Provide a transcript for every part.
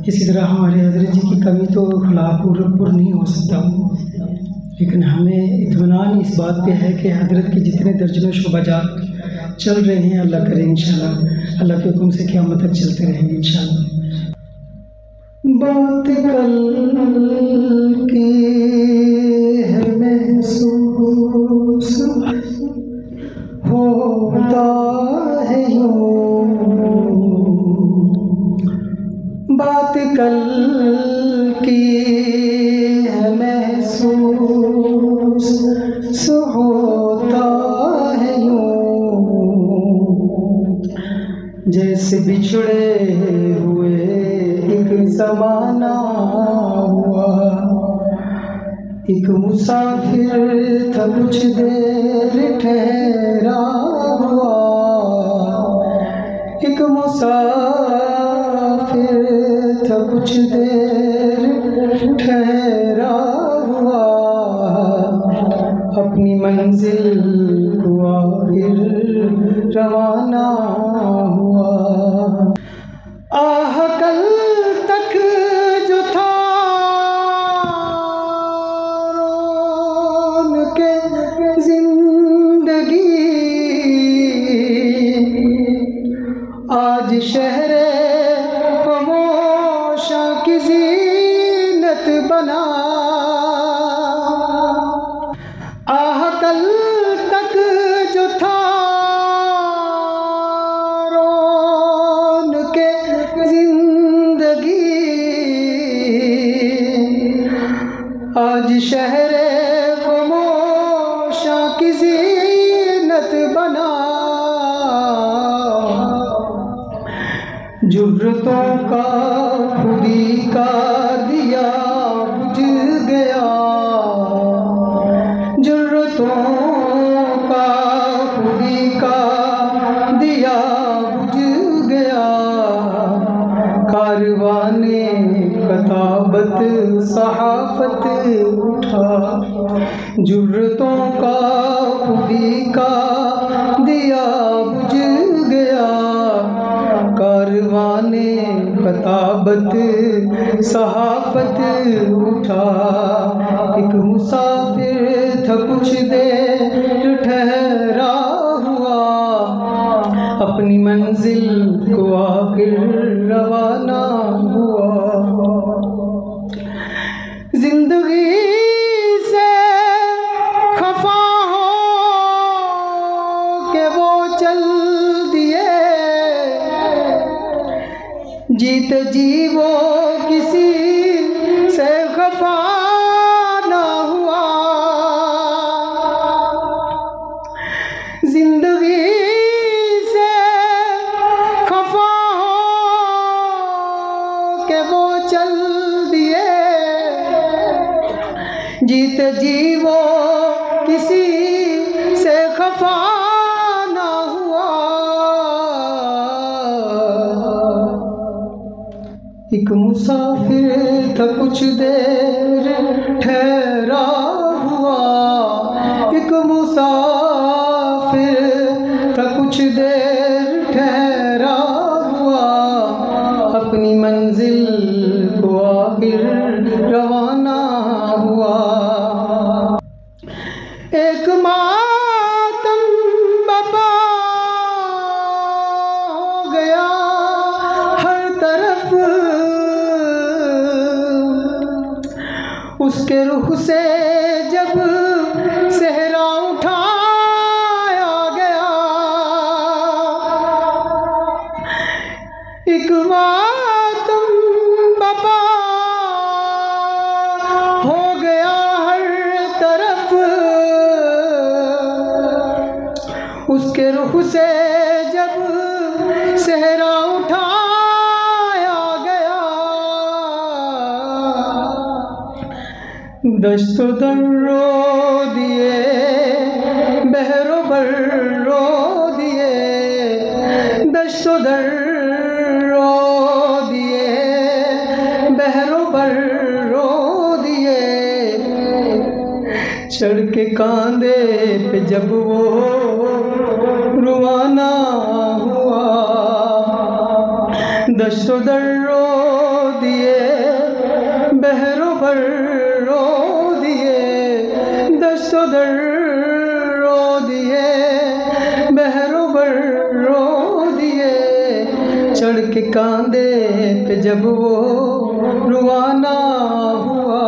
इसी तरह हमारे हज़रत जी की कमी तो खुला पूर नहीं हो सकता, लेकिन हमें इत्मीनान इस बात पे है कि हज़रत के जितने दर्जनों शोबाजात चल रहे हैं, अल्लाह करे इंशाअल्लाह अल्लाह के हुक्म से क़यामत तक चलते रहेंगे इंशाअल्लाह। बात कल की है महसूस होता है यूं, बात कल की है महसूस होता है यूं, जैसे बिछड़े हुए एक ज़माना हुआ, एक मुसाफिर था कुछ देर ठहरा हुआ, एक मुसाफिर था कुछ देर ठहरा हुआ, अपनी मंजिल को आखिर रवाना हुआ। आह कल तक जो था रौनके जिंदगी, आज शहरे खामोशा की ज़ीनत बना। आह कल तक जो था रौनके जिंदगी, आज शहरे खामोशा की ज़ीनत बना। जुर्रतों का खुदी का दिया बुझ गया, जुर्रतों का खुदी का दिया बुझ गया, कारवाने खताबत सहाफत उठा। जुर्रतों का खुदी का दिया बुझ गया, कारवाने खताबत सहाफत उठा। एक मुसाफिर था कुछ देर ठहरा हुआ, अपनी मंजिल को आखिर रवाना हुआ। जिंदगी से खफा हो के वो चल दिए, जीते जी वो किसी से खफा ना हुआ। जिंदगी से खफा हो के वो चल दिए, जीते जी वो किसी से खफा ना हुआ। एक मुसाफिर था कुछ देर ठहरा हुआ, एक मुसाफिर था कुछ देर ठहरा हुआ, अपनी मंजिल को आखिर रवाना हुआ। एक मातम बपा हो गया हर तरफ, उसके रुख से जब सहरा उठाया गया, एक मातम बपा हो गया हर तरफ, उसके रुख से जब सहरा उठाया गया। दश्तो दर्रो दिए बहरो बर्रो दिए, दश्तो दर्रो दिए बहरो बर्रो दिए, चढ़ के कांधे पे जब वो रुआना हुआ। दश्तो दर्रो दिए, बहरो भर रो दिए, दस्तो दर रो दिए, बहरो भर रो दिए, चढ़ के कांधे पे जब वो रुआना हुआ।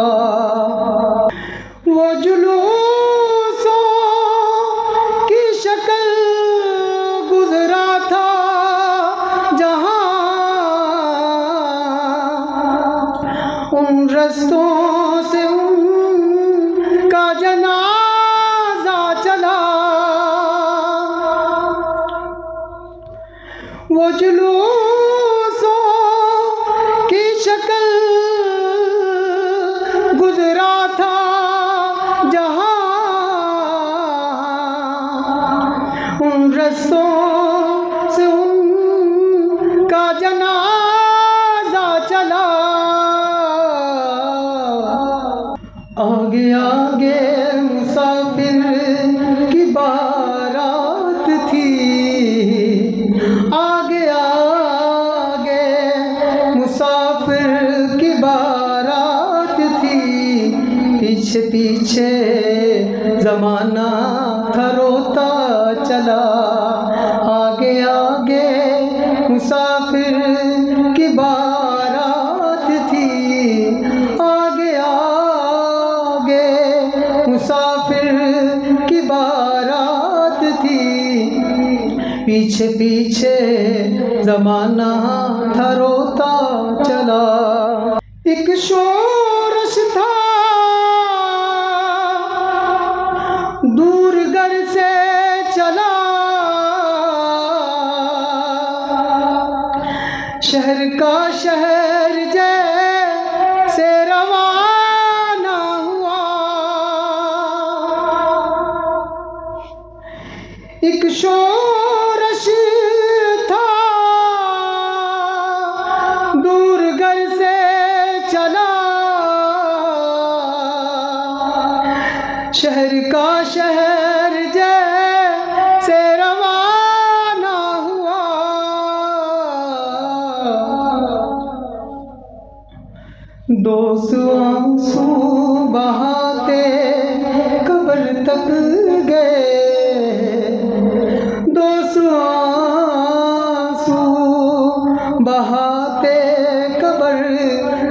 वो जुलूसों की शक्ल गुजरा था जहाँ, उन रस्तों से उनका जनाजा चला। वो जुलूसों की शक्ल गुजरा था जहाँ, उन रस्तों से उनका जनाजा चला। आगे आगे मुसाफिर की बारात थी, आगे आगे मुसाफिर की बारात थी, पीछे पीछे ज़माना था रोता चला। आगे आगे मुसाफिर की बारात थी, आगे आगे मुसाफिर की बारात थी, पीछे पीछे ज़माना था रोता चला। एक शोरश था दूर घर से चला, शहर का शहर जैसे रवाना हुआ। एक शोरश था दूर घर से चला, शहर का शहर जैसे रवाना हुआ। दोस्त आंसू बहाते कब्र तक गए, दोस्त आंसू बहाते कब्र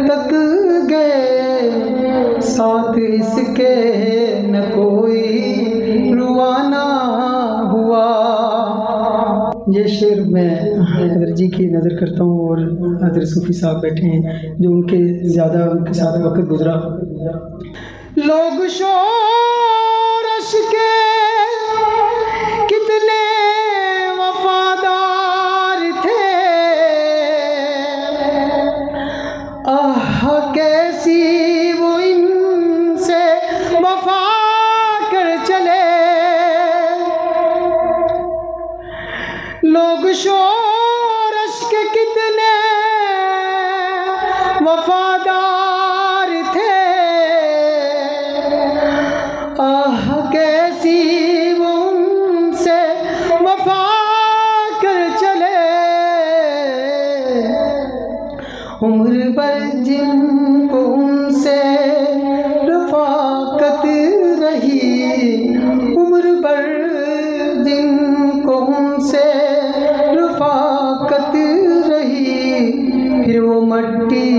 तक गए, साथ इसके न कोई रुआना हुआ। ये शेर मैं हज़रत जी की नज़र करता हूँ और हज़रत सूफ़ी साहब बैठे हैं जो उनके साथ वक्त गुजरा। लोग शोरश के कितने वफादार थे, आह कैसी वो इनसे वफा कर चले। लोग शोरश के कितने वफादार थे, आह कैसी वो उनसे वफा कर चले। उम्र भर जिनको उनसे रफ़ाकत रही, उम्र भर जिनको उनसे रफ़ाकत रही, फिर वो मट्टी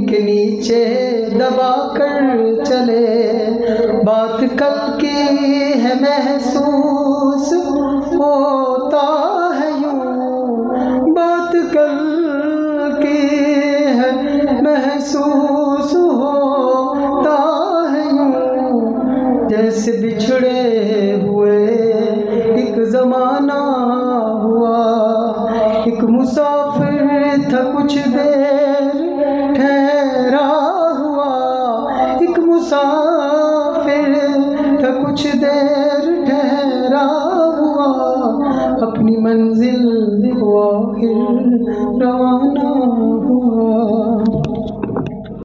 के नीचे दबा कर चले। बात कल की है महसूस होता है यूं, बात कल की है महसूस होता है यूं, जैसे बिछड़े हुए एक ज़माना हुआ। एक मुसाफिर था कुछ देर ठहरा हुआ, एक मुसाफिर था कुछ देर ठहरा हुआ, अपनी मंजिल को आखिर रवाना